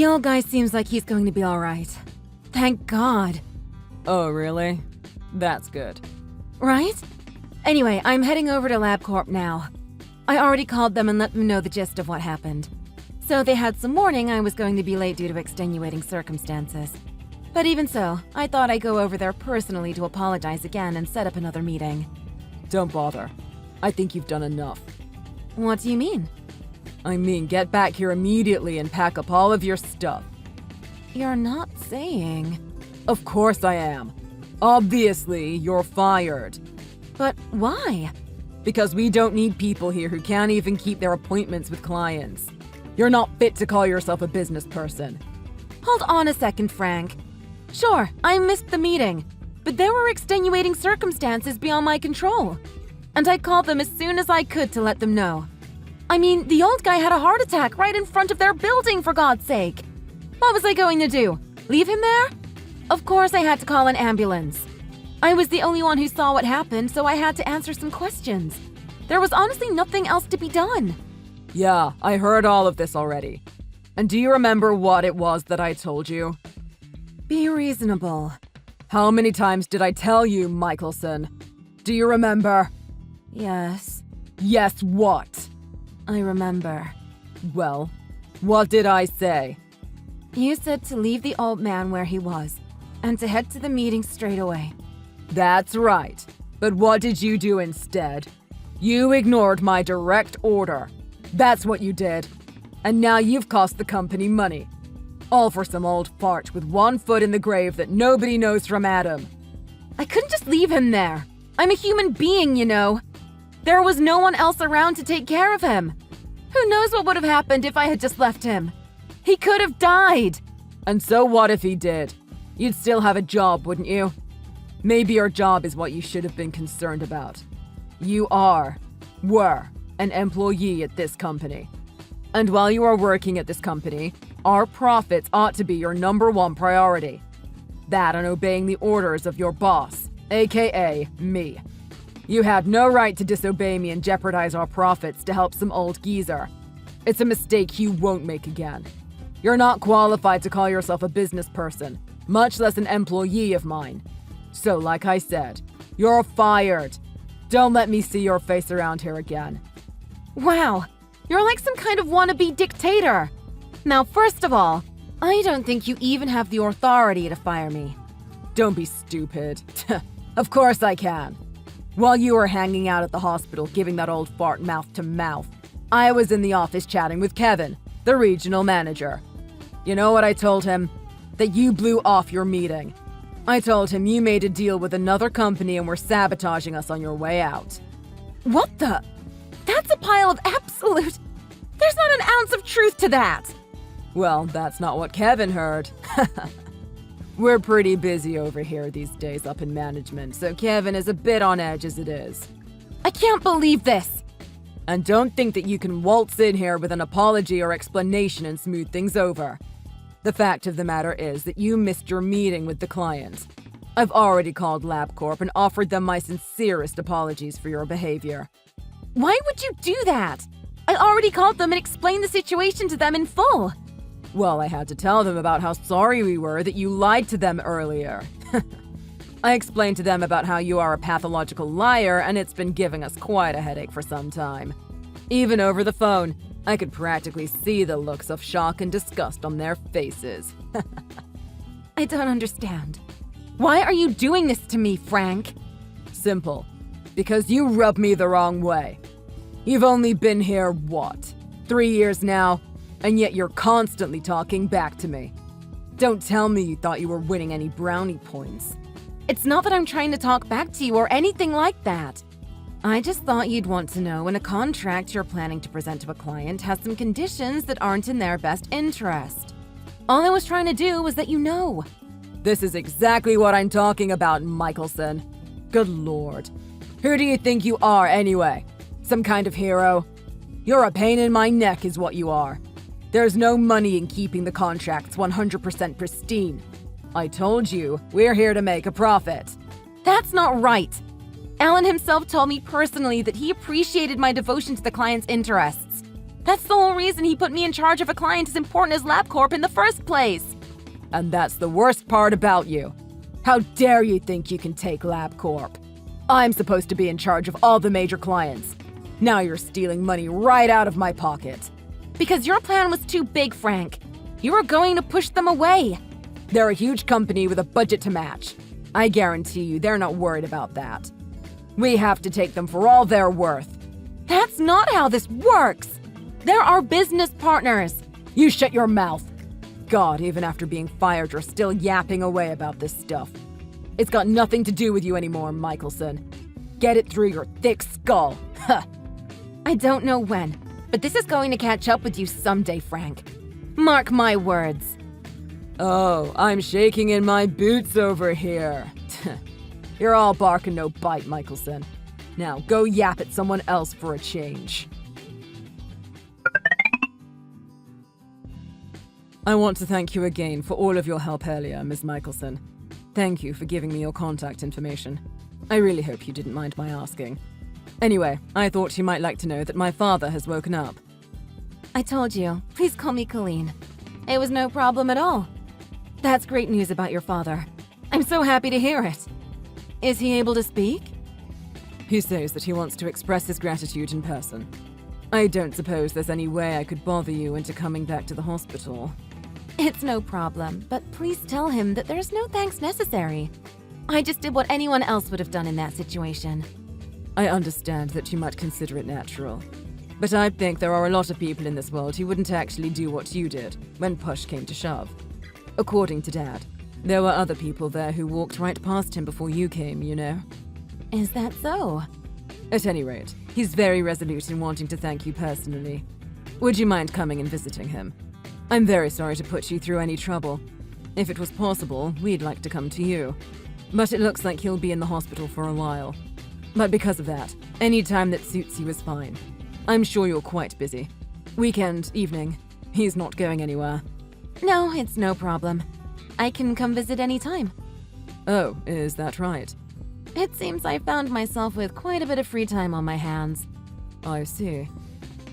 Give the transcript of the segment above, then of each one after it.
old guy seems like he's going to be alright. Thank God. Oh, really? That's good. Right? Anyway, I'm heading over to LabCorp now. I already called them and let them know the gist of what happened. So they had some warning I was going to be late due to extenuating circumstances. But even so, I thought I'd go over there personally to apologize again and set up another meeting. Don't bother. I think you've done enough. What do you mean? I mean, get back here immediately and pack up all of your stuff. You're not saying... Of course I am. Obviously, you're fired. But why? Because we don't need people here who can't even keep their appointments with clients. You're not fit to call yourself a business person. Hold on a second, Frank. Sure, I missed the meeting, but there were extenuating circumstances beyond my control. And I called them as soon as I could to let them know. I mean, the old guy had a heart attack right in front of their building, for God's sake. What was I going to do? Leave him there? Of course I had to call an ambulance. I was the only one who saw what happened, so I had to answer some questions. There was honestly nothing else to be done. Yeah, I heard all of this already. And do you remember what it was that I told you? Be reasonable. How many times did I tell you, Michelson? Do you remember? Yes. Yes, what? I remember. Well, what did I say? You said to leave the old man where he was, and to head to the meeting straight away. That's right. But what did you do instead? You ignored my direct order. That's what you did. And now you've cost the company money. All for some old fart with one foot in the grave that nobody knows from Adam. I couldn't just leave him there. I'm a human being, you know. There was no one else around to take care of him. Who knows what would have happened if I had just left him? He could have died. And so what if he did? You'd still have a job, wouldn't you? Maybe your job is what you should have been concerned about. You were an employee at this company. And while you are working at this company, our profits ought to be your number one priority. That and obeying the orders of your boss, aka me. You had no right to disobey me and jeopardize our profits to help some old geezer. It's a mistake you won't make again. You're not qualified to call yourself a business person, much less an employee of mine. So like I said, you're fired. Don't let me see your face around here again. Wow, you're like some kind of wannabe dictator. Now, first of all, I don't think you even have the authority to fire me. Don't be stupid. Of course I can. While you were hanging out at the hospital giving that old fart mouth to mouth, I was in the office chatting with Kevin, the regional manager. You know what I told him? That you blew off your meeting. I told him you made a deal with another company and were sabotaging us on your way out. What the? That's a pile of absolute... There's not an ounce of truth to that. Well, that's not what Kevin heard. We're pretty busy over here these days up in management, so Kevin is a bit on edge as it is. I can't believe this. And don't think that you can waltz in here with an apology or explanation and smooth things over. The fact of the matter is that you missed your meeting with the client. I've already called LabCorp and offered them my sincerest apologies for your behavior. Why would you do that? I already called them and explained the situation to them in full. Well, I had to tell them about how sorry we were that you lied to them earlier. I explained to them about how you are a pathological liar and it's been giving us quite a headache for some time. Even over the phone, I could practically see the looks of shock and disgust on their faces. I don't understand. Why are you doing this to me, Frank? Simple. Because you rub me the wrong way. You've only been here, what, 3 years now? And yet you're constantly talking back to me. Don't tell me you thought you were winning any brownie points. It's not that I'm trying to talk back to you or anything like that. I just thought you'd want to know when a contract you're planning to present to a client has some conditions that aren't in their best interest. All I was trying to do was let you know. This is exactly what I'm talking about, Michelson. Good Lord. Who do you think you are, anyway? Some kind of hero? You're a pain in my neck is what you are. There's no money in keeping the contracts 100% pristine. I told you, we're here to make a profit. That's not right. Alan himself told me personally that he appreciated my devotion to the client's interests. That's the whole reason he put me in charge of a client as important as LabCorp in the first place. And that's the worst part about you. How dare you think you can take LabCorp? I'm supposed to be in charge of all the major clients. Now you're stealing money right out of my pocket. Because your plan was too big, Frank. You were going to push them away. They're a huge company with a budget to match. I guarantee you they're not worried about that. We have to take them for all they're worth. That's not how this works. They're our business partners. You shut your mouth. God, even after being fired, you're still yapping away about this stuff. It's got nothing to do with you anymore, Michelson. Get it through your thick skull. Huh. I don't know when, but this is going to catch up with you someday, Frank. Mark my words. Oh, I'm shaking in my boots over here. You're all bark and no bite, Michelson. Now go yap at someone else for a change. I want to thank you again for all of your help earlier, Ms. Michelson. Thank you for giving me your contact information. I really hope you didn't mind my asking. Anyway, I thought you might like to know that my father has woken up. I told you. Please call me Colleen. It was no problem at all. That's great news about your father. I'm so happy to hear it. Is he able to speak? He says that he wants to express his gratitude in person. I don't suppose there's any way I could bother you into coming back to the hospital. It's no problem, but please tell him that there's no thanks necessary. I just did what anyone else would have done in that situation. I understand that you might consider it natural. But I think there are a lot of people in this world who wouldn't actually do what you did when push came to shove. According to Dad, there were other people there who walked right past him before you came, you know? Is that so? At any rate, he's very resolute in wanting to thank you personally. Would you mind coming and visiting him? I'm very sorry to put you through any trouble. If it was possible, we'd like to come to you. But it looks like he'll be in the hospital for a while. But because of that, any time that suits you is fine. I'm sure you're quite busy. Weekend, evening, he's not going anywhere. No, it's no problem. I can come visit any time. Oh, is that right? It seems I found myself with quite a bit of free time on my hands. I see.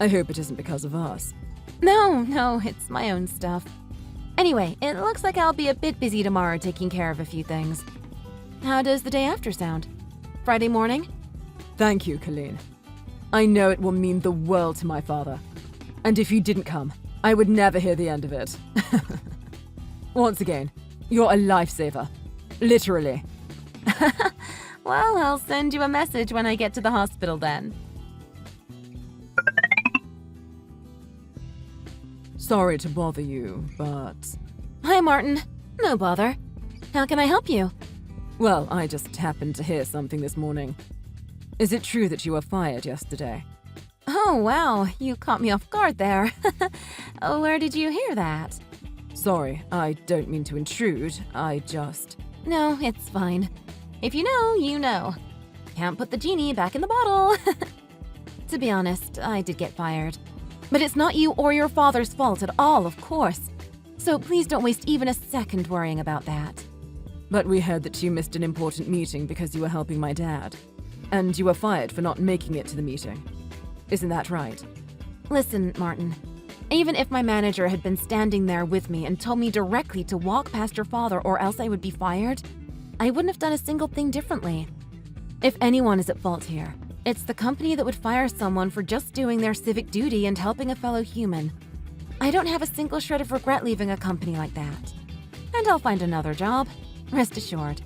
I hope it isn't because of us. No, it's my own stuff. Anyway, it looks like I'll be a bit busy tomorrow taking care of a few things. How does the day after sound? Friday morning? Thank you, Colleen. I know it will mean the world to my father. And if you didn't come, I would never hear the end of it. Once again, you're a lifesaver. Literally. Well, I'll send you a message when I get to the hospital then. Sorry to bother you, but... Hi, Martin. No bother. How can I help you? Well, I just happened to hear something this morning. Is it true that you were fired yesterday? Oh, wow. You caught me off guard there. Where did you hear that? Sorry, I don't mean to intrude. I just... No, it's fine. If you know, you know. Can't put the genie back in the bottle. To be honest, I did get fired. But it's not you or your father's fault at all, of course. So please don't waste even a second worrying about that. But we heard that you missed an important meeting because you were helping my dad. And you were fired for not making it to the meeting. Isn't that right? Listen, Martin. Even if my manager had been standing there with me and told me directly to walk past your father or else I would be fired, I wouldn't have done a single thing differently. If anyone is at fault here, it's the company that would fire someone for just doing their civic duty and helping a fellow human. I don't have a single shred of regret leaving a company like that. And I'll find another job. Rest assured.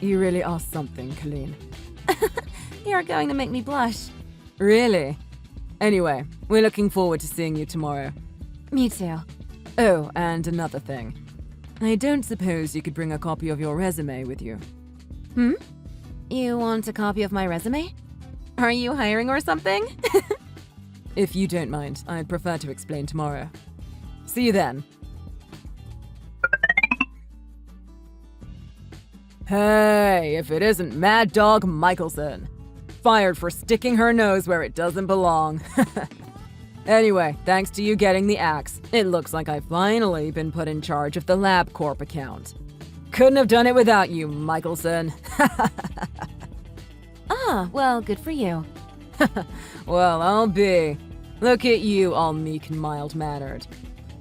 You really are something, Colleen. You're going to make me blush. Really? Anyway, we're looking forward to seeing you tomorrow. Me too. Oh, and another thing. I don't suppose you could bring a copy of your resume with you. You want a copy of my resume? Are you hiring or something? If you don't mind, I'd prefer to explain tomorrow. See you then. Hey, if it isn't Mad Dog Michelson. Fired for sticking her nose where it doesn't belong. Anyway, thanks to you getting the axe, it looks like I've finally been put in charge of the LabCorp account. Couldn't have done it without you, Michelson. Ah, well, good for you. Well, I'll be. Look at you, all meek and mild-mannered.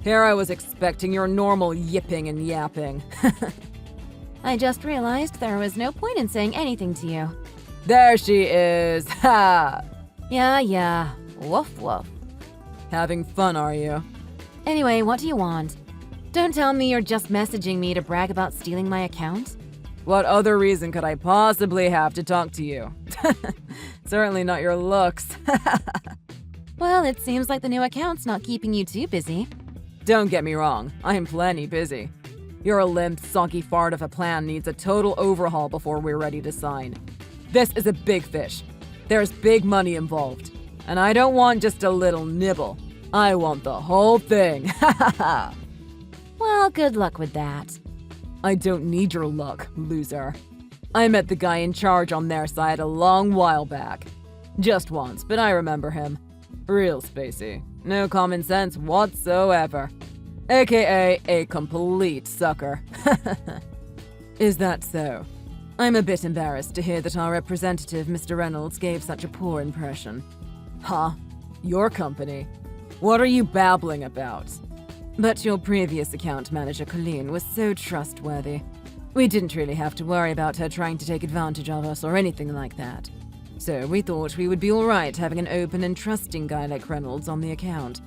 Here I was expecting your normal yipping and yapping. I just realized there was no point in saying anything to you. There she is! Ha! Yeah. Woof woof. Having fun, are you? Anyway, what do you want? Don't tell me you're just messaging me to brag about stealing my account. What other reason could I possibly have to talk to you? Certainly not your looks. Well, it seems like the new account's not keeping you too busy. Don't get me wrong, I am plenty busy. Your limp, soggy fart of a plan needs a total overhaul before we're ready to sign. This is a big fish. There's big money involved. And I don't want just a little nibble. I want the whole thing. Well, good luck with that. I don't need your luck, loser. I met the guy in charge on their side a long while back. Just once, but I remember him. Real spacey. No common sense whatsoever. AKA a complete sucker. Is that so? I'm a bit embarrassed to hear that our representative, Mr. Reynolds, gave such a poor impression. Huh? Your company? What are you babbling about? But your previous account manager, Colleen, was so trustworthy. We didn't really have to worry about her trying to take advantage of us or anything like that. So we thought we would be alright having an open and trusting guy like Reynolds on the account.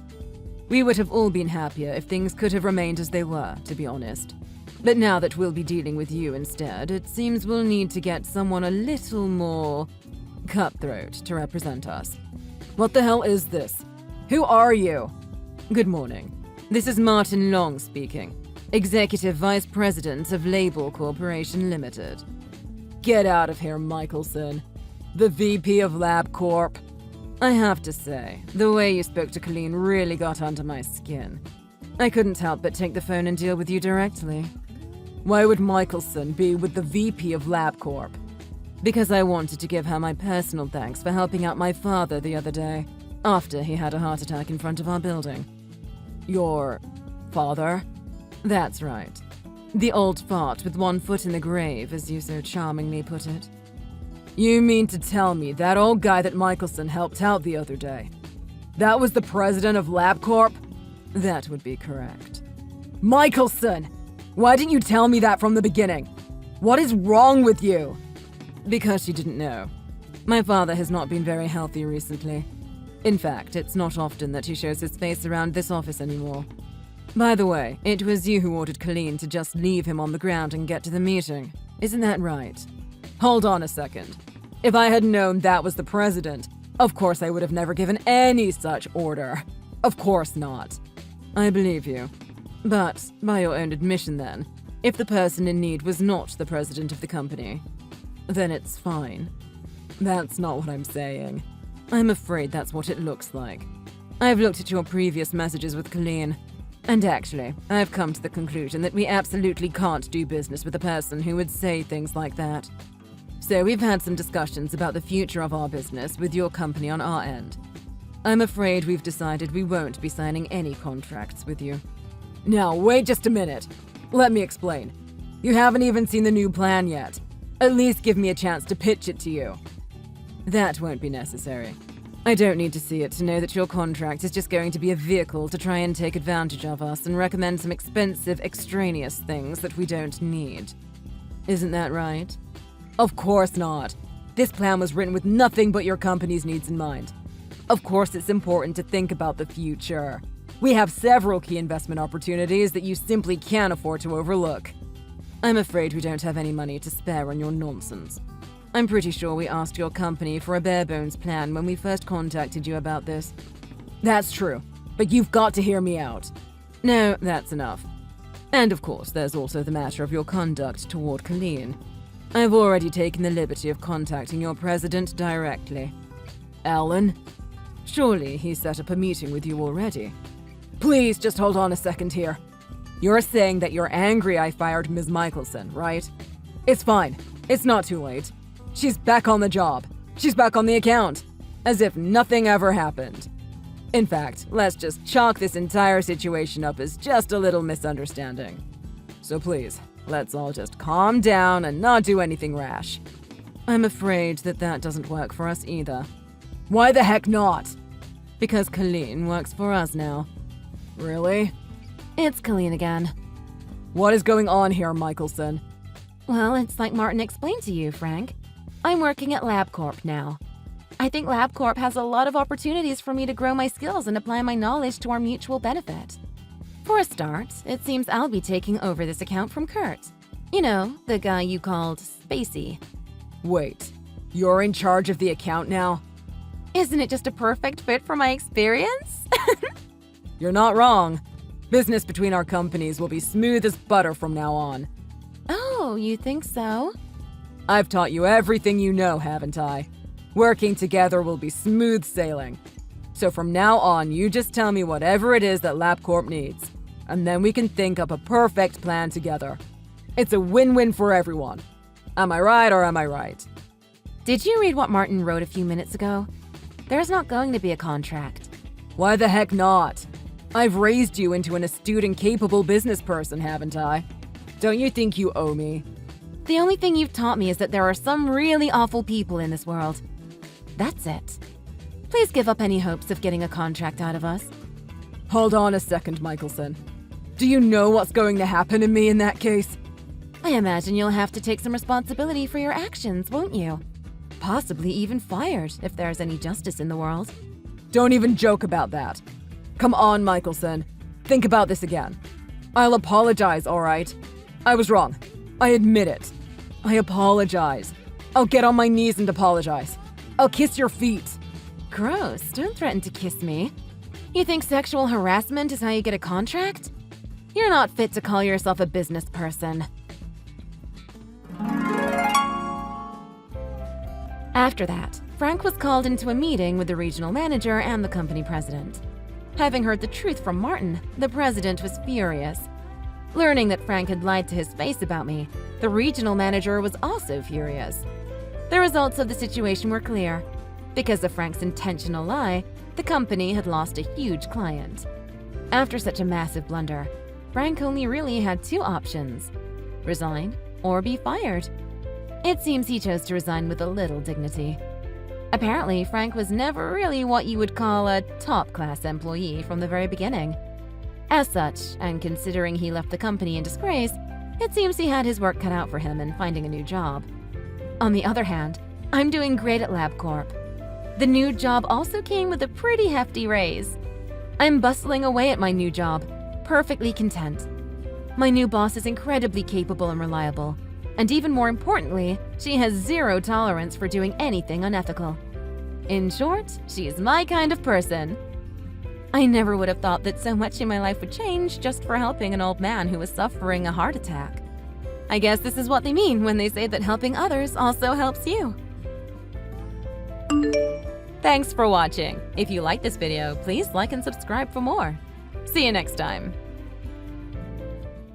We would have all been happier if things could have remained as they were, to be honest. But now that we'll be dealing with you instead, it seems we'll need to get someone a little more cutthroat to represent us. What the hell is this? Who are you? Good morning. This is Martin Long speaking, Executive Vice President of Label Corporation Limited. Get out of here, Michelson. The VP of LabCorp. I have to say, the way you spoke to Colleen really got under my skin. I couldn't help but take the phone and deal with you directly. Why would Michelson be with the VP of LabCorp? Because I wanted to give her my personal thanks for helping out my father the other day, after he had a heart attack in front of our building. Your father? That's right. The old fart with one foot in the grave, as you so charmingly put it. You mean to tell me that old guy that Michelson helped out the other day? That was the president of LabCorp? That would be correct. Michelson! Why didn't you tell me that from the beginning? What is wrong with you? Because she didn't know. My father has not been very healthy recently. In fact, it's not often that he shows his face around this office anymore. By the way, it was you who ordered Colleen to just leave him on the ground and get to the meeting. Isn't that right? Hold on a second. If I had known that was the president, of course I would have never given any such order. Of course not. I believe you. But, by your own admission then, if the person in need was not the president of the company, then it's fine. That's not what I'm saying. I'm afraid that's what it looks like. I've looked at your previous messages with Colleen, and actually, I've come to the conclusion that we absolutely can't do business with a person who would say things like that. So we've had some discussions about the future of our business with your company on our end. I'm afraid we've decided we won't be signing any contracts with you. Now, wait just a minute. Let me explain. You haven't even seen the new plan yet. At least give me a chance to pitch it to you. That won't be necessary. I don't need to see it to know that your contract is just going to be a vehicle to try and take advantage of us and recommend some expensive, extraneous things that we don't need. Isn't that right? Of course not. This plan was written with nothing but your company's needs in mind. Of course it's important to think about the future. We have several key investment opportunities that you simply can't afford to overlook. I'm afraid we don't have any money to spare on your nonsense. I'm pretty sure we asked your company for a bare-bones plan when we first contacted you about this. That's true, but you've got to hear me out. No, that's enough. And of course, there's also the matter of your conduct toward Colleen. I've already taken the liberty of contacting your president directly. Alan? Surely he set up a meeting with you already. Please just hold on a second here. You're saying that you're angry I fired Ms. Michelson, right? It's fine. It's not too late. She's back on the job. She's back on the account. As if nothing ever happened. In fact, let's just chalk this entire situation up as just a little misunderstanding. So please, let's all just calm down and not do anything rash. I'm afraid that doesn't work for us either. Why the heck not? Because Colleen works for us now. Really? It's Colleen again. What is going on here, Michelson? Well, it's like Martin explained to you, Frank. I'm working at LabCorp now. I think LabCorp has a lot of opportunities for me to grow my skills and apply my knowledge to our mutual benefit. For a start, it seems I'll be taking over this account from Kurt. You know, the guy you called Spacey. Wait, you're in charge of the account now? Isn't it just a perfect fit for my experience? You're not wrong. Business between our companies will be smooth as butter from now on. Oh, you think so? I've taught you everything you know, haven't I? Working together will be smooth sailing. So from now on, you just tell me whatever it is that LabCorp needs, and then we can think up a perfect plan together. It's a win-win for everyone. Am I right or am I right? Did you read what Martin wrote a few minutes ago? There's not going to be a contract. Why the heck not? I've raised you into an astute and capable business person, haven't I? Don't you think you owe me? The only thing you've taught me is that there are some really awful people in this world. That's it. Please give up any hopes of getting a contract out of us. Hold on a second, Michelson. Do you know what's going to happen to me in that case? I imagine you'll have to take some responsibility for your actions, won't you? Possibly even fired, if there's any justice in the world. Don't even joke about that. Come on, Michelson. Think about this again. I'll apologize, all right? I was wrong. I admit it. I apologize. I'll get on my knees and apologize. I'll kiss your feet. Gross, don't threaten to kiss me. You think sexual harassment is how you get a contract? You're not fit to call yourself a business person. After that, Frank was called into a meeting with the regional manager and the company president. Having heard the truth from Martin, the president was furious. Learning that Frank had lied to his face about me, the regional manager was also furious. The results of the situation were clear. Because of Frank's intentional lie, the company had lost a huge client. After such a massive blunder, Frank only really had two options: resign or be fired. It seems he chose to resign with a little dignity. Apparently, Frank was never really what you would call a top-class employee from the very beginning. As such, and considering he left the company in disgrace, it seems he had his work cut out for him in finding a new job. On the other hand, I'm doing great at LabCorp. The new job also came with a pretty hefty raise. I'm bustling away at my new job, perfectly content. My new boss is incredibly capable and reliable, and even more importantly, she has zero tolerance for doing anything unethical. In short, she is my kind of person. I never would have thought that so much in my life would change just for helping an old man who was suffering a heart attack. I guess this is what they mean when they say that helping others also helps you. Thanks for watching. If you like this video, please like and subscribe for more. See you next time.